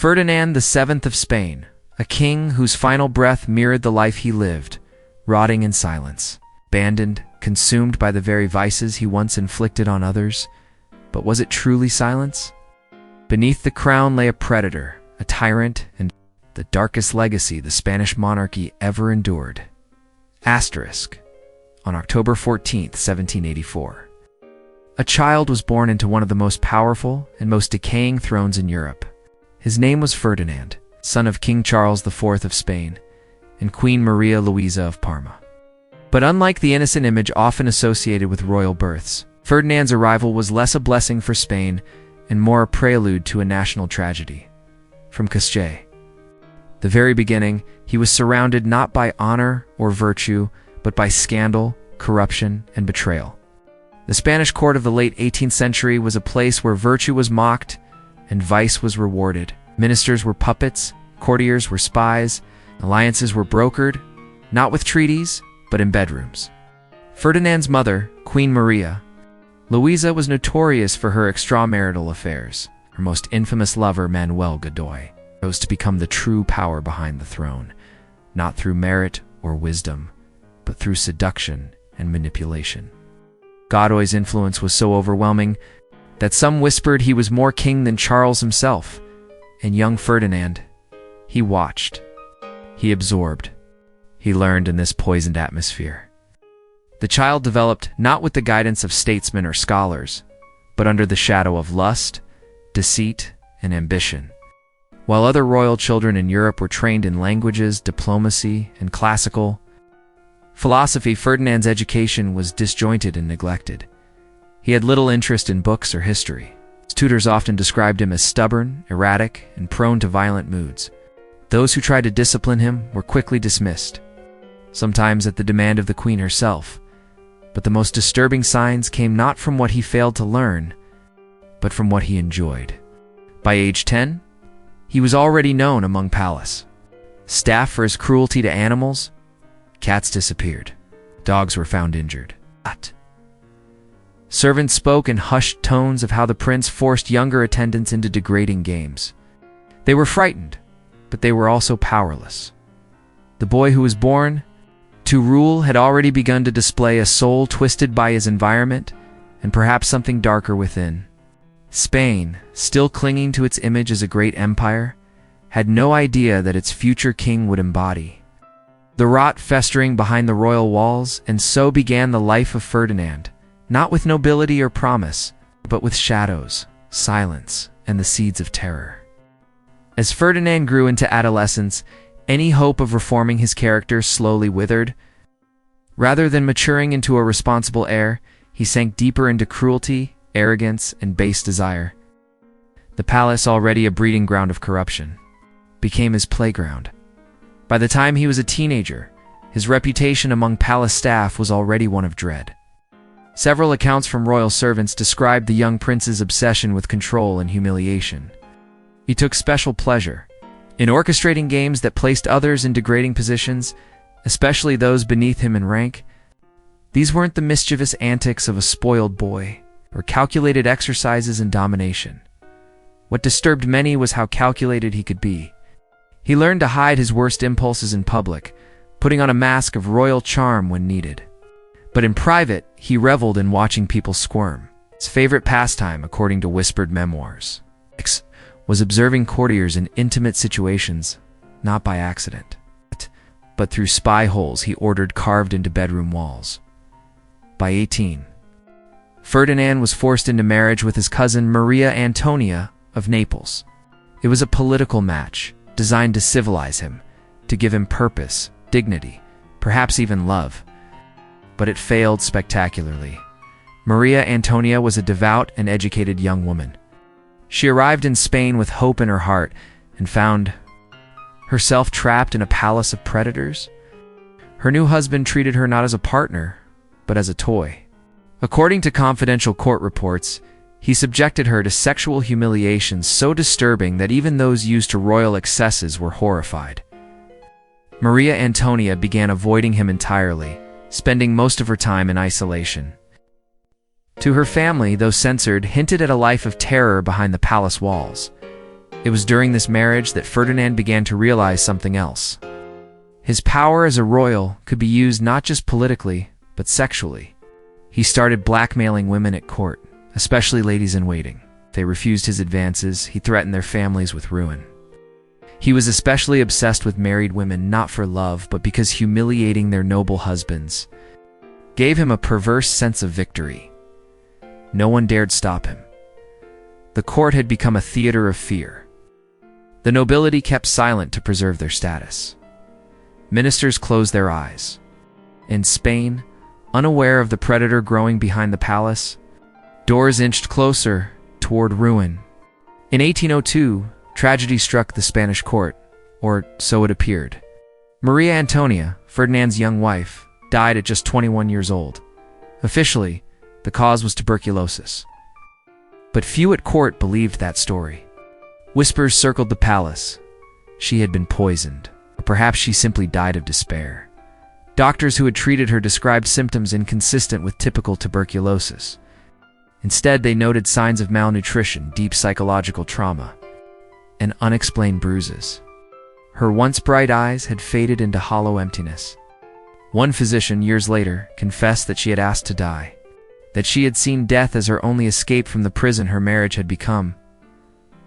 Ferdinand VII of Spain, a king whose final breath mirrored the life he lived, rotting in silence, abandoned, consumed by the very vices he once inflicted on others. But was it truly silence? Beneath the crown lay a predator, a tyrant, and the darkest legacy the Spanish monarchy ever endured. Asterisk. On October 14, 1784. A child was born into one of the most powerful and most decaying thrones in Europe. His name was Ferdinand, son of King Charles IV of Spain and Queen Maria Louisa of Parma. But unlike the innocent image often associated with royal births, Ferdinand's arrival was less a blessing for Spain and more a prelude to a national tragedy. From Casche. The very beginning, he was surrounded not by honor or virtue, but by scandal, corruption, and betrayal. The Spanish court of the late 18th century was a place where virtue was mocked and vice was rewarded. Ministers were puppets, courtiers were spies, alliances were brokered, not with treaties, but in bedrooms. Ferdinand's mother, Queen Maria Louisa, was notorious for her extramarital affairs. Her most infamous lover, Manuel Godoy, chose to become the true power behind the throne, not through merit or wisdom, but through seduction and manipulation. Godoy's influence was so overwhelming that some whispered he was more king than Charles himself, and young Ferdinand, he watched, he absorbed, he learned in this poisoned atmosphere. The child developed not with the guidance of statesmen or scholars, but under the shadow of lust, deceit, and ambition. While other royal children in Europe were trained in languages, diplomacy, and classical philosophy, Ferdinand's education was disjointed and neglected. He had little interest in books or history. His tutors often described him as stubborn, erratic, and prone to violent moods. Those who tried to discipline him were quickly dismissed, sometimes at the demand of the Queen herself. But the most disturbing signs came not from what he failed to learn, but from what he enjoyed. By age 10, he was already known among palace staff for his cruelty to animals. Cats disappeared. Dogs were found injured. Servants spoke in hushed tones of how the prince forced younger attendants into degrading games. They were frightened, but they were also powerless. The boy who was born to rule had already begun to display a soul twisted by his environment and perhaps something darker within. Spain, still clinging to its image as a great empire, had no idea that its future king would embody the rot festering behind the royal walls, and so began the life of Ferdinand, not with nobility or promise, but with shadows, silence, and the seeds of terror. As Ferdinand grew into adolescence, any hope of reforming his character slowly withered. Rather than maturing into a responsible heir, he sank deeper into cruelty, arrogance, and base desire. The palace, already a breeding ground of corruption, became his playground. By the time he was a teenager, his reputation among palace staff was already one of dread. Several accounts from royal servants described the young prince's obsession with control and humiliation. He took special pleasure in orchestrating games that placed others in degrading positions, especially those beneath him in rank. These weren't the mischievous antics of a spoiled boy, or calculated exercises in domination. What disturbed many was how calculated he could be. He learned to hide his worst impulses in public, putting on a mask of royal charm when needed. But in private, he reveled in watching people squirm. His favorite pastime, according to whispered memoirs, was observing courtiers in intimate situations, not by accident, but through spy holes he ordered carved into bedroom walls. By 18, Ferdinand was forced into marriage with his cousin Maria Antonia of Naples. It was a political match, designed to civilize him, to give him purpose, dignity, perhaps even love. But it failed spectacularly. Maria Antonia was a devout and educated young woman. She arrived in Spain with hope in her heart and found herself trapped in a palace of predators. Her new husband treated her not as a partner, but as a toy. According to confidential court reports, he subjected her to sexual humiliations so disturbing that even those used to royal excesses were horrified. Maria Antonia began avoiding him entirely, spending most of her time in isolation. To her family, though censored, hinted at a life of terror behind the palace walls. It was during this marriage that Ferdinand began to realize something else. His power as a royal could be used not just politically, but sexually. He started blackmailing women at court, especially ladies in waiting. If they refused his advances, he threatened their families with ruin. He was especially obsessed with married women not for love, but because humiliating their noble husbands gave him a perverse sense of victory. No one dared stop him. The court had become a theater of fear. The nobility kept silent to preserve their status. Ministers closed their eyes. In Spain, unaware of the predator growing behind the palace, doors inched closer toward ruin. In 1802, tragedy struck the Spanish court, or so it appeared. Maria Antonia, Ferdinand's young wife, died at just 21 years old. Officially, the cause was tuberculosis. But few at court believed that story. Whispers circled the palace. She had been poisoned, or perhaps she simply died of despair. Doctors who had treated her described symptoms inconsistent with typical tuberculosis. Instead, they noted signs of malnutrition, deep psychological trauma, and unexplained bruises. Her once bright eyes had faded into hollow emptiness. One physician, years later, confessed that she had asked to die, that she had seen death as her only escape from the prison her marriage had become.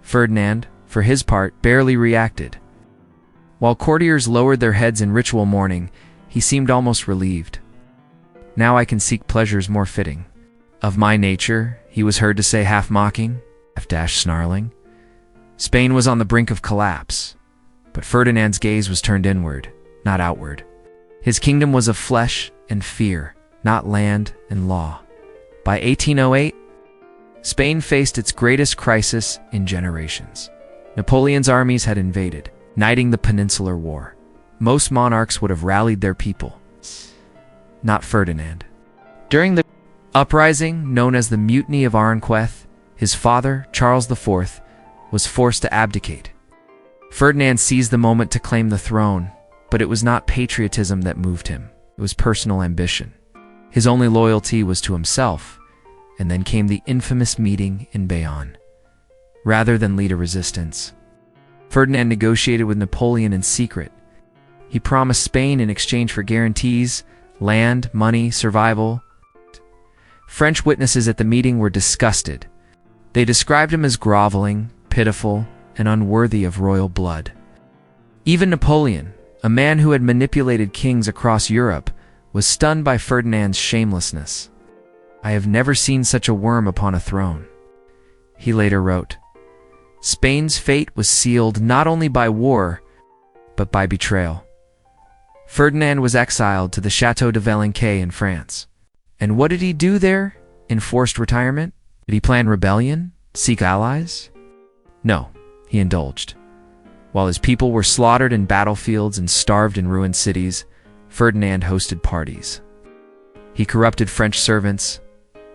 Ferdinand, for his part, barely reacted. While courtiers lowered their heads in ritual mourning, he seemed almost relieved. "Now I can seek pleasures more fitting of my nature," he was heard to say, half mocking, half snarling. Spain was on the brink of collapse, but Ferdinand's gaze was turned inward, not outward. His kingdom was of flesh and fear, not land and law. By 1808, Spain faced its greatest crisis in generations. Napoleon's armies had invaded, igniting the Peninsular War. Most monarchs would have rallied their people. Not Ferdinand. During the uprising known as the Mutiny of Aranjuez, his father, Charles IV, was forced to abdicate. Ferdinand seized the moment to claim the throne, but it was not patriotism that moved him. It was personal ambition. His only loyalty was to himself, and then came the infamous meeting in Bayonne. Rather than lead a resistance, Ferdinand negotiated with Napoleon in secret. He promised Spain in exchange for guarantees, land, money, survival. French witnesses at the meeting were disgusted. They described him as groveling, pitiful, and unworthy of royal blood. Even Napoleon, a man who had manipulated kings across Europe, was stunned by Ferdinand's shamelessness. "I have never seen such a worm upon a throne," he later wrote. Spain's fate was sealed not only by war, but by betrayal. Ferdinand was exiled to the Château de Valençay in France. And what did he do there? Enforced retirement? Did he plan rebellion? Seek allies? No, he indulged. While his people were slaughtered in battlefields and starved in ruined cities, Ferdinand hosted parties. He corrupted French servants,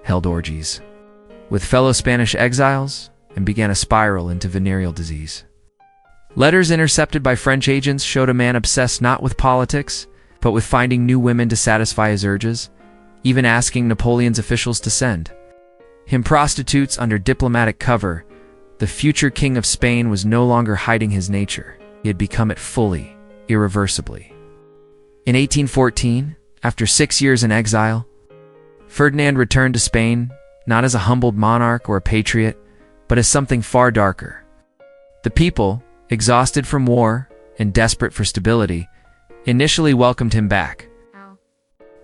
held orgies with fellow Spanish exiles, and began a spiral into venereal disease. Letters intercepted by French agents showed a man obsessed not with politics, but with finding new women to satisfy his urges, even asking Napoleon's officials to send him prostitutes under diplomatic cover. The future king of Spain was no longer hiding his nature. He had become it fully, irreversibly. In 1814, after 6 years in exile, Ferdinand returned to Spain, not as a humbled monarch or a patriot, but as something far darker. The people, exhausted from war and desperate for stability, initially welcomed him back.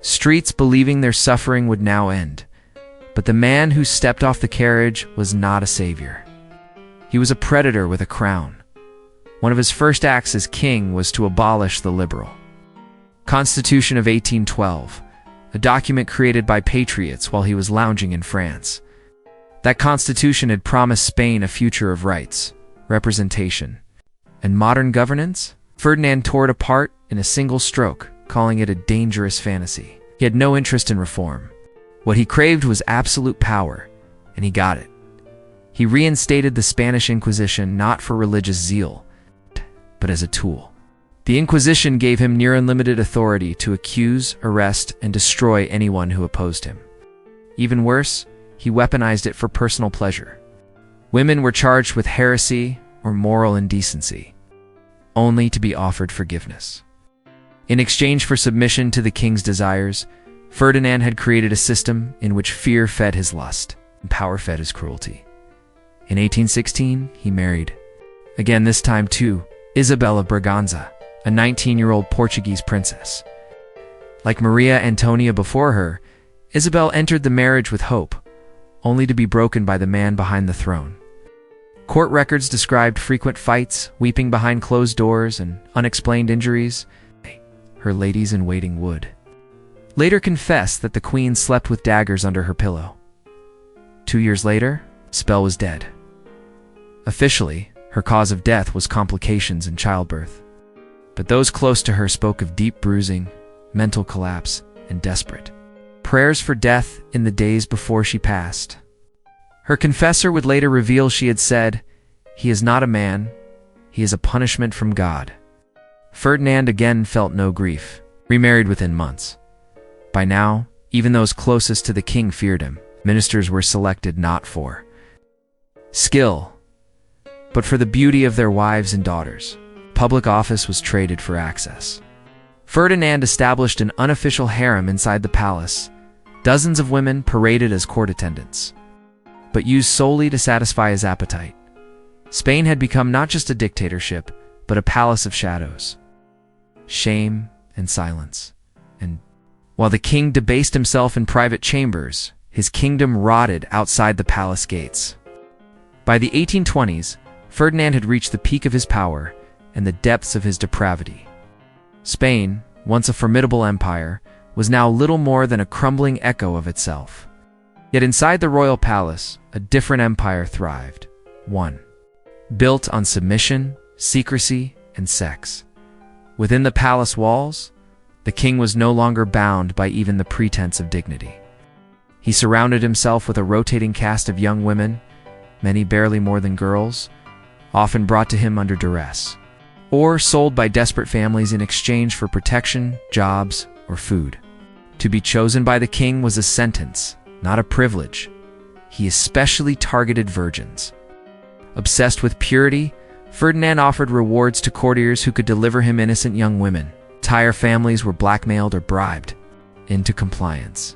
Streets believing their suffering would now end. But the man who stepped off the carriage was not a savior. He was a predator with a crown. One of his first acts as king was to abolish the liberal Constitution of 1812, a document created by patriots while he was lounging in France. That constitution had promised Spain a future of rights, representation, and modern governance. Ferdinand tore it apart in a single stroke, calling it a dangerous fantasy. He had no interest in reform. What he craved was absolute power, and he got it. He reinstated the Spanish Inquisition not for religious zeal, but as a tool. The Inquisition gave him near unlimited authority to accuse, arrest, and destroy anyone who opposed him. Even worse, he weaponized it for personal pleasure. Women were charged with heresy or moral indecency, only to be offered forgiveness. In exchange for submission to the king's desires, Ferdinand had created a system in which fear fed his lust and power fed his cruelty. In 1816, he married, again this time to Isabel of Braganza, a 19-year-old Portuguese princess. Like Maria Antonia before her, Isabel entered the marriage with hope, only to be broken by the man behind the throne. Court records described frequent fights, weeping behind closed doors, and unexplained injuries. Her ladies-in-waiting would later confess that the queen slept with daggers under her pillow. 2 years later, Isabel was dead. Officially, her cause of death was complications in childbirth. But those close to her spoke of deep bruising, mental collapse, and desperate prayers for death in the days before she passed. Her confessor would later reveal she had said, "He is not a man, he is a punishment from God." Ferdinand again felt no grief, remarried within months. By now, even those closest to the king feared him. Ministers were selected not for skill, but for the beauty of their wives and daughters. Public office was traded for access. Ferdinand established an unofficial harem inside the palace. Dozens of women paraded as court attendants, but used solely to satisfy his appetite. Spain had become not just a dictatorship, but a palace of shadows, shame and silence. And while the king debased himself in private chambers, his kingdom rotted outside the palace gates. By the 1820s, Ferdinand had reached the peak of his power and the depths of his depravity. Spain, once a formidable empire, was now little more than a crumbling echo of itself. Yet inside the royal palace, a different empire thrived. One built on submission, secrecy, and sex. Within the palace walls, the king was no longer bound by even the pretense of dignity. He surrounded himself with a rotating cast of young women, many barely more than girls, often brought to him under duress, or sold by desperate families in exchange for protection, jobs, or food. To be chosen by the king was a sentence, not a privilege. He especially targeted virgins. Obsessed with purity, Ferdinand offered rewards to courtiers who could deliver him innocent young women. Entire families were blackmailed or bribed into compliance.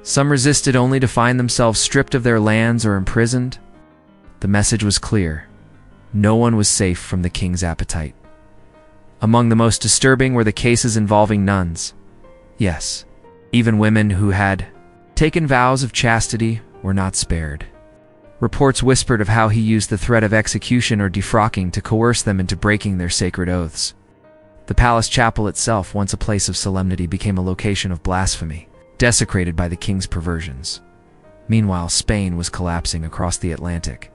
Some resisted only to find themselves stripped of their lands or imprisoned. The message was clear. No one was safe from the king's appetite. Among the most disturbing were the cases involving nuns. Yes, even women who had taken vows of chastity were not spared. Reports whispered of how he used the threat of execution or defrocking to coerce them into breaking their sacred oaths. The palace chapel itself, once a place of solemnity, became a location of blasphemy, desecrated by the king's perversions. Meanwhile, Spain was collapsing across the Atlantic.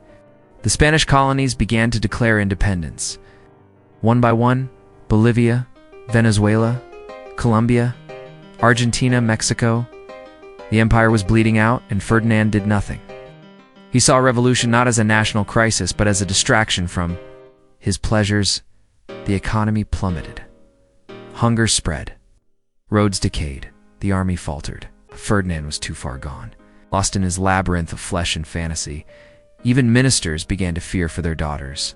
The Spanish colonies began to declare independence. One by one, Bolivia, Venezuela, Colombia, Argentina, Mexico. The empire was bleeding out, and Ferdinand did nothing. He saw revolution not as a national crisis, but as a distraction from his pleasures. The economy plummeted. Hunger spread. Roads decayed. The army faltered. Ferdinand was too far gone. Lost in his labyrinth of flesh and fantasy, even ministers began to fear for their daughters.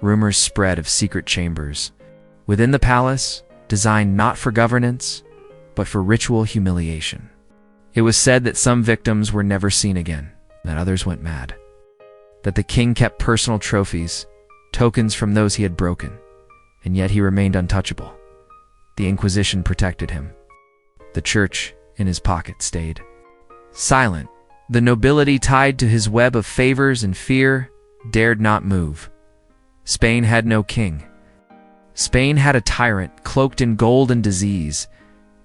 Rumors spread of secret chambers within the palace, designed not for governance, but for ritual humiliation. It was said that some victims were never seen again, that others went mad, that the king kept personal trophies, tokens from those he had broken, and yet he remained untouchable. The Inquisition protected him. The church, in his pocket, stayed silent. The nobility, tied to his web of favors and fear, dared not move. Spain had no king. Spain had a tyrant cloaked in gold and disease,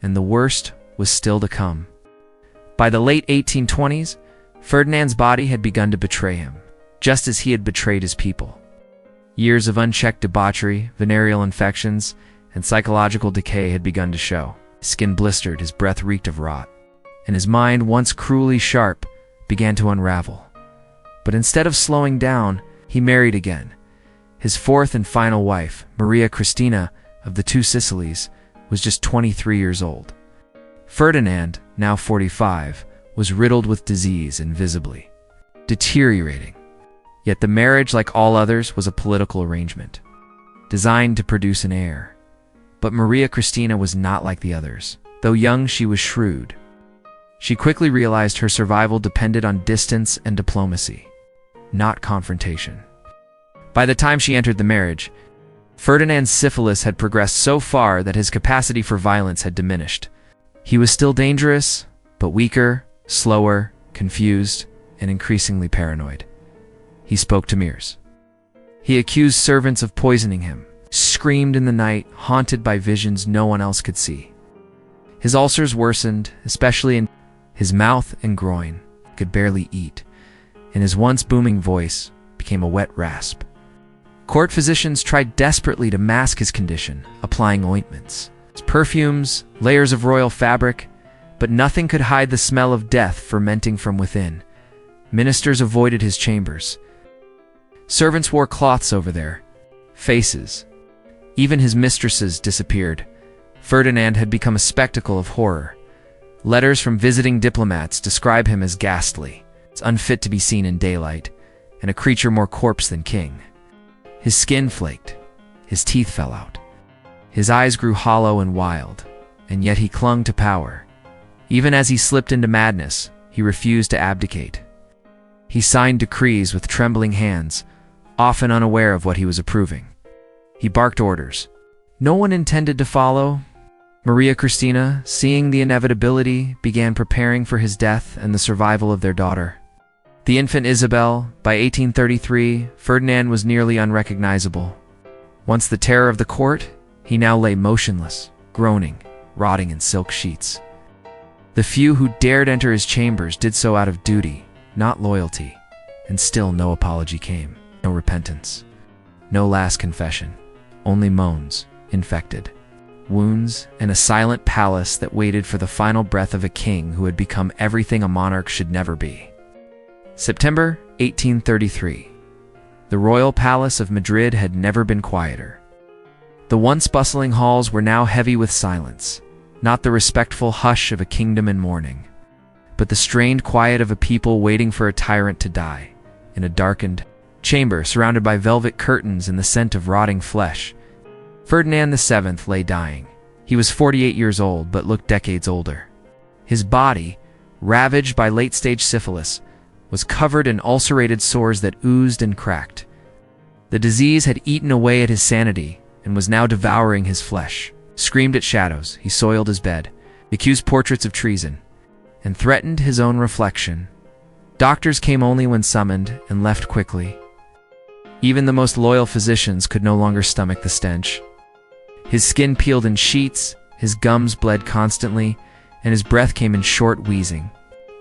and the worst was still to come. By the late 1820s, Ferdinand's body had begun to betray him, just as he had betrayed his people. Years of unchecked debauchery, venereal infections, and psychological decay had begun to show. His skin blistered, his breath reeked of rot, and his mind, once cruelly sharp, began to unravel. But instead of slowing down, he married again. His fourth and final wife, Maria Cristina of the Two Sicilies, was just 23 years old. Ferdinand, now 45, was riddled with disease and visibly deteriorating. Yet the marriage, like all others, was a political arrangement, designed to produce an heir. But Maria Cristina was not like the others. Though young, she was shrewd. She quickly realized her survival depended on distance and diplomacy, not confrontation. By the time she entered the marriage, Ferdinand's syphilis had progressed so far that his capacity for violence had diminished. He was still dangerous, but weaker, slower, confused, and increasingly paranoid. He spoke to mirrors. He accused servants of poisoning him, screamed in the night, haunted by visions no one else could see. His ulcers worsened, especially in his mouth and groin. He could barely eat, and his once booming voice became a wet rasp. Court physicians tried desperately to mask his condition, applying ointments, perfumes, layers of royal fabric, but nothing could hide the smell of death fermenting from within. Ministers avoided his chambers. Servants wore cloths over their faces. Even his mistresses disappeared. Ferdinand had become a spectacle of horror. Letters from visiting diplomats describe him as ghastly, unfit to be seen in daylight, and a creature more corpse than king. His skin flaked. His teeth fell out. His eyes grew hollow and wild, and yet he clung to power. Even as he slipped into madness, he refused to abdicate. He signed decrees with trembling hands, often unaware of what he was approving. He barked orders no one intended to follow. Maria Cristina, seeing the inevitability, began preparing for his death and the survival of their daughter. The infant Isabel, by 1833, Ferdinand was nearly unrecognizable. Once the terror of the court, he now lay motionless, groaning, rotting in silk sheets. The few who dared enter his chambers did so out of duty, not loyalty, and still no apology came, no repentance, no last confession, only moans, infected wounds, and a silent palace that waited for the final breath of a king who had become everything a monarch should never be. September 1833. The royal palace of Madrid had never been quieter. The once bustling halls were now heavy with silence, not the respectful hush of a kingdom in mourning, but the strained quiet of a people waiting for a tyrant to die. In a darkened chamber surrounded by velvet curtains and the scent of rotting flesh, Ferdinand VII lay dying. He was 48 years old, but looked decades older. His body, ravaged by late-stage syphilis, was covered in ulcerated sores that oozed and cracked. The disease had eaten away at his sanity and was now devouring his flesh. Screamed at shadows, he soiled his bed, accused portraits of treason, and threatened his own reflection. Doctors came only when summoned and left quickly. Even the most loyal physicians could no longer stomach the stench. His skin peeled in sheets, his gums bled constantly, and his breath came in short wheezing.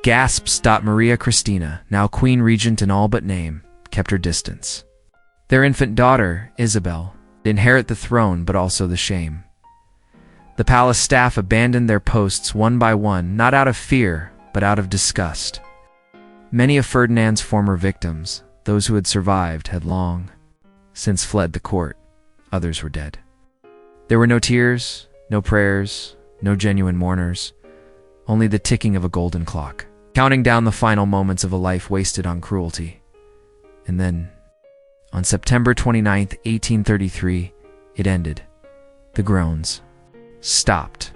Gasps stopped Maria Cristina, now queen regent in all but name, kept her distance. Their infant daughter, Isabel, would inherit the throne but also the shame. The palace staff abandoned their posts one by one, not out of fear, but out of disgust. Many of Ferdinand's former victims, those who had survived, had long since fled the court. Others were dead. There were no tears, no prayers, no genuine mourners, only the ticking of a golden clock, counting down the final moments of a life wasted on cruelty. And then, on September 29, 1833, it ended. The groans stopped.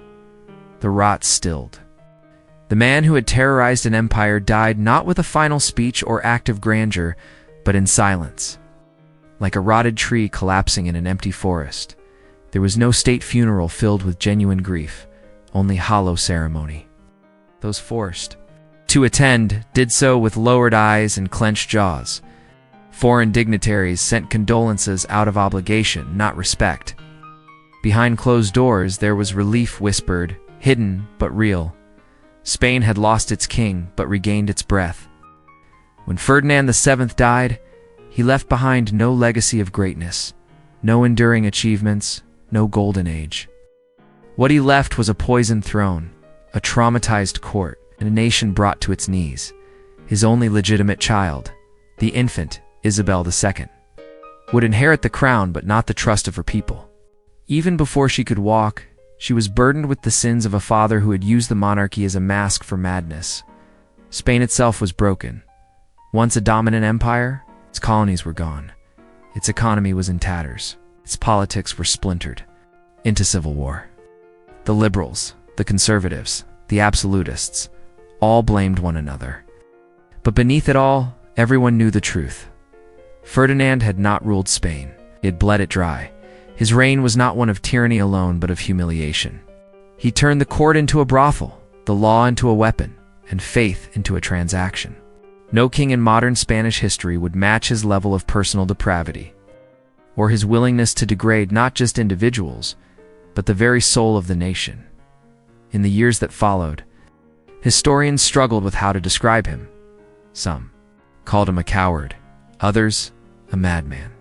The rot stilled. The man who had terrorized an empire died not with a final speech or act of grandeur, but in silence. Like a rotted tree collapsing in an empty forest, there was no state funeral filled with genuine grief, only hollow ceremony. Those forced to attend did so with lowered eyes and clenched jaws. Foreign dignitaries sent condolences out of obligation, not respect. Behind closed doors there was relief whispered, hidden but real. Spain had lost its king but regained its breath. When Ferdinand VII died, he left behind no legacy of greatness, no enduring achievements, no golden age. What he left was a poisoned throne, a traumatized court, and a nation brought to its knees. His only legitimate child, the infant Isabel II, would inherit the crown but not the trust of her people. Even before she could walk, she was burdened with the sins of a father who had used the monarchy as a mask for madness. Spain itself was broken. Once a dominant empire, Its colonies were gone. Its economy was in tatters. Its politics were splintered into civil war. The liberals, the conservatives, the absolutists, all blamed one another. But beneath it all, everyone knew the truth. Ferdinand had not ruled Spain. He had bled it dry. His reign was not one of tyranny alone, but of humiliation. He turned the court into a brothel, the law into a weapon, and faith into a transaction. No king in modern Spanish history would match his level of personal depravity, or his willingness to degrade not just individuals, but the very soul of the nation. In the years that followed, historians struggled with how to describe him. Some called him a coward, others a madman,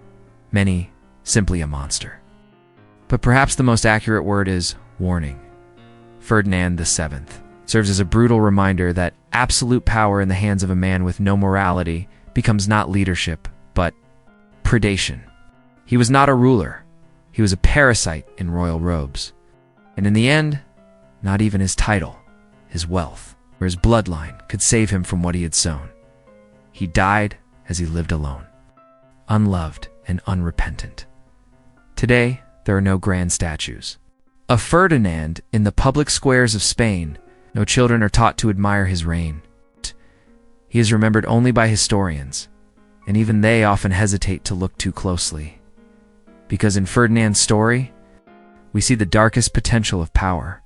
many simply a monster. But perhaps the most accurate word is warning. Ferdinand VII serves as a brutal reminder that absolute power in the hands of a man with no morality becomes not leadership, but predation. He was not a ruler. He was a parasite in royal robes. And in the end, not even his title, his wealth, or his bloodline could save him from what he had sown. He died as he lived alone, unloved and unrepentant. Today, there are no grand statues of Ferdinand in the public squares of Spain. No children are taught to admire his reign. He is remembered only by historians, and even they often hesitate to look too closely. Because in Ferdinand's story, we see the darkest potential of power.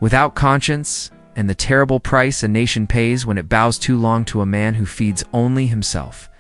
Without conscience, and the terrible price a nation pays when it bows too long to a man who feeds only himself.